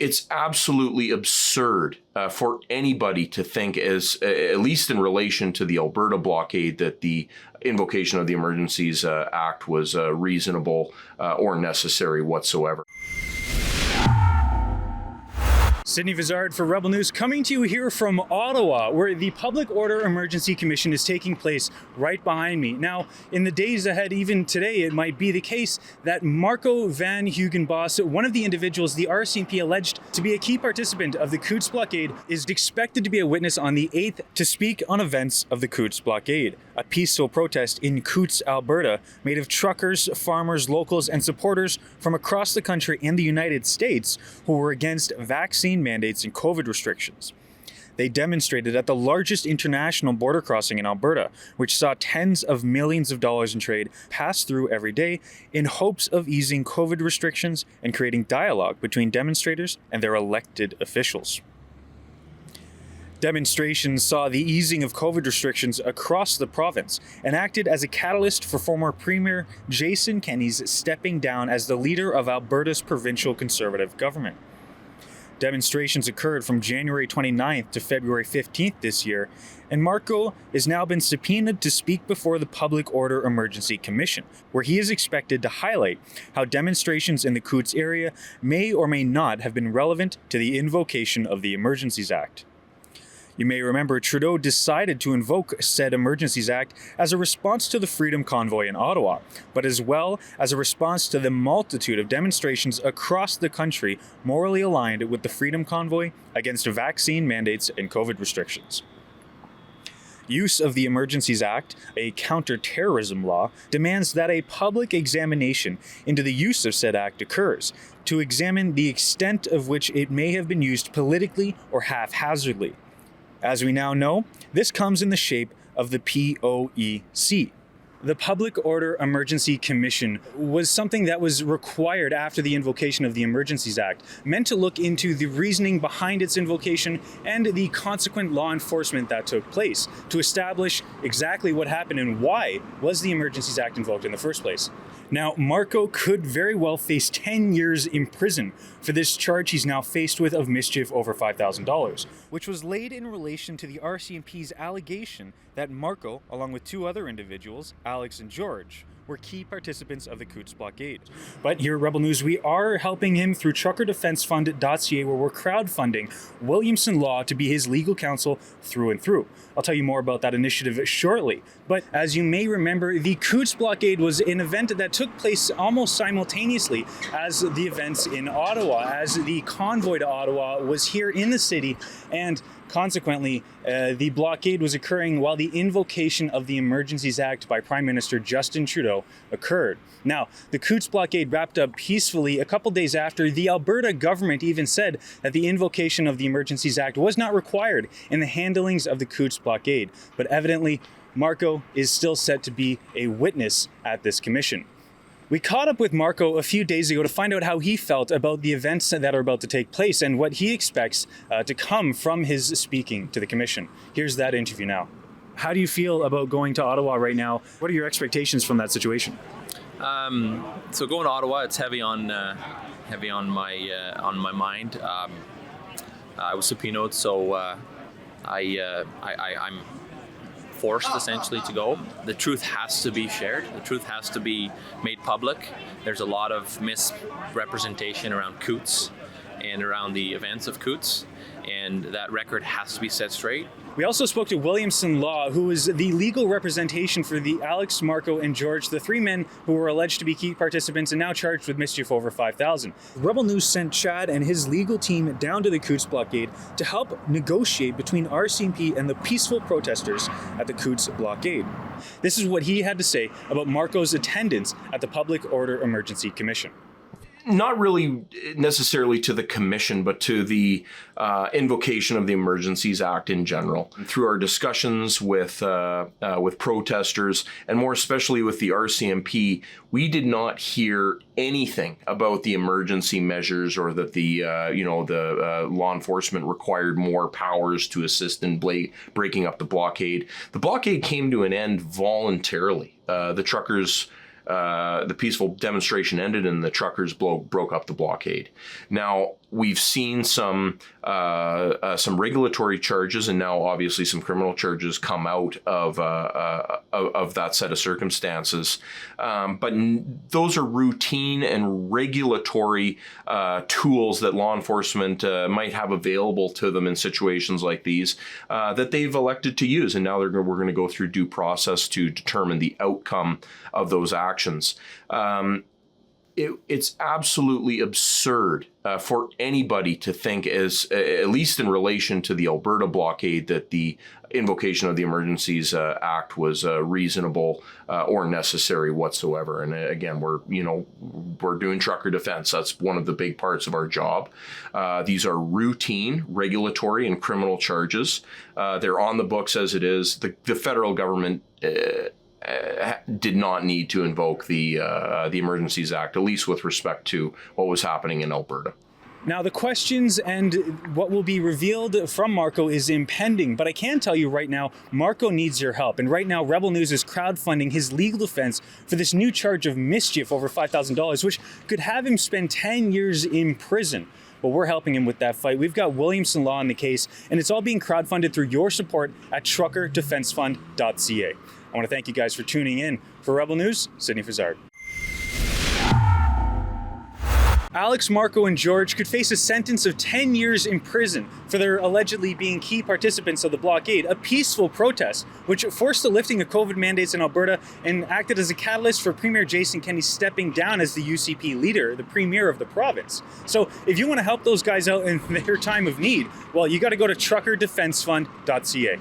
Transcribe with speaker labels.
Speaker 1: It's absolutely absurd for anybody to think, as at least in relation to the Alberta blockade, that the invocation of the Emergencies Act was reasonable or necessary whatsoever.
Speaker 2: Sydney Vizard for Rebel News, coming to you here from Ottawa, where the Public Order Emergency Commission is taking place right behind me. Now, in the days ahead, even today, it might be the case that Marco Van Hugenbos, one of the individuals the RCMP alleged to be a key participant of the Coutts Blockade, is expected to be a witness on the 8th to speak on events of the Coutts Blockade, a peaceful protest in Coutts, Alberta, made of truckers, farmers, locals, and supporters from across the country and the United States who were against vaccine mandates and COVID restrictions. They demonstrated at the largest international border crossing in Alberta, which saw tens of millions of dollars in trade pass through every day in hopes of easing COVID restrictions and creating dialogue between demonstrators and their elected officials. Demonstrations saw the easing of COVID restrictions across the province and acted as a catalyst for former Premier Jason Kenney's stepping down as the leader of Alberta's provincial Conservative government. Demonstrations occurred from January 29th to February 15th this year, and Marco has now been subpoenaed to speak before the Public Order Emergency Commission, where he is expected to highlight how demonstrations in the Coutts area may or may not have been relevant to the invocation of the Emergencies Act. You may remember Trudeau decided to invoke said Emergencies Act as a response to the Freedom Convoy in Ottawa, but as well as a response to the multitude of demonstrations across the country morally aligned with the Freedom Convoy against vaccine mandates and COVID restrictions. Use of the Emergencies Act, a counter-terrorism law, demands that a public examination into the use of said act occurs to examine the extent of which it may have been used politically or haphazardly. As we now know, this comes in the shape of the POEC. The Public Order Emergency Commission was something that was required after the invocation of the Emergencies Act, meant to look into the reasoning behind its invocation and the consequent law enforcement that took place to establish exactly what happened and why was the Emergencies Act invoked in the first place. Now, Marco could very well face 10 years in prison for this charge he's now faced with of mischief over $5,000, which was laid in relation to the RCMP's allegation that Marco, along with two other individuals, Alex and George, were key participants of the Coutts Blockade. But here at Rebel News, we are helping him through truckerdefensefund.ca, where we're crowdfunding Williamson Law to be his legal counsel through and through. I'll tell you more about that initiative shortly. But as you may remember, the Coutts Blockade was an event that took place almost simultaneously as the events in Ottawa, as the convoy to Ottawa was here in the city, and consequently, the blockade was occurring while the invocation of the Emergencies Act by Prime Minister Justin Trudeau occurred. Now, the Coutts Blockade wrapped up peacefully a couple days after. The Alberta government even said that the invocation of the Emergencies Act was not required in the handlings of the Coutts Blockade. But evidently, Marco is still set to be a witness at this commission. We caught up with Marco a few days ago to find out how he felt about the events that are about to take place and what he expects to come from his speaking to the commission. Here's that interview now. How do you feel about going to Ottawa right now? What are your expectations from that situation?
Speaker 3: So going to Ottawa, it's heavy on my mind. I was subpoenaed, so I'm forced essentially to go. The truth has to be shared. The truth has to be made public. There's a lot of misrepresentation around Coutts and around the events of Coutts, and that record has to be set straight.
Speaker 2: We also spoke to Williamson Law, who is the legal representation for the Alex, Marco, and George, the three men who were alleged to be key participants and now charged with mischief over $5,000. Rebel News sent Chad and his legal team down to the Coutts Blockade to help negotiate between RCMP and the peaceful protesters at the Coutts Blockade. This is what he had to say about Marco's attendance at the Public Order Emergency Commission.
Speaker 1: Not really necessarily to the commission, but to the invocation of the Emergencies Act in general. Through our discussions with protesters, and more especially with the RCMP, we did not hear anything about the emergency measures or that the law enforcement required more powers to assist in breaking up the blockade. The blockade came to an end voluntarily. The truckers. The peaceful demonstration ended and the truckers broke up the blockade. Now, we've seen some regulatory charges and now obviously some criminal charges come out of that set of circumstances. But those are routine and regulatory tools that law enforcement might have available to them in situations like these that they've elected to use. And now we're going to go through due process to determine the outcome of those actions. It's absolutely absurd for anybody to think, at least in relation to the Alberta blockade, that the invocation of the Emergencies Act was reasonable or necessary whatsoever. And again, we're doing trucker defense. That's one of the big parts of our job. These are routine regulatory and criminal charges. They're on the books as it is. The federal government did not need to invoke the Emergencies Act, at least with respect to what was happening in Alberta.
Speaker 2: Now, the questions and what will be revealed from Marco is impending, but I can tell you right now, Marco needs your help. And right now, Rebel News is crowdfunding his legal defense for this new charge of mischief over $5,000, which could have him spend 10 years in prison. But we're helping him with that fight. We've got Williamson Law in the case, and it's all being crowdfunded through your support at truckerdefensefund.ca. I want to thank you guys for tuning in. For Rebel News, Sydney Fazard. Alex, Marco, and George could face a sentence of 10 years in prison for their allegedly being key participants of the blockade, a peaceful protest which forced the lifting of COVID mandates in Alberta and acted as a catalyst for Premier Jason Kenney stepping down as the UCP leader, the premier of the province. So if you want to help those guys out in their time of need, well, you got to go to truckerdefensefund.ca.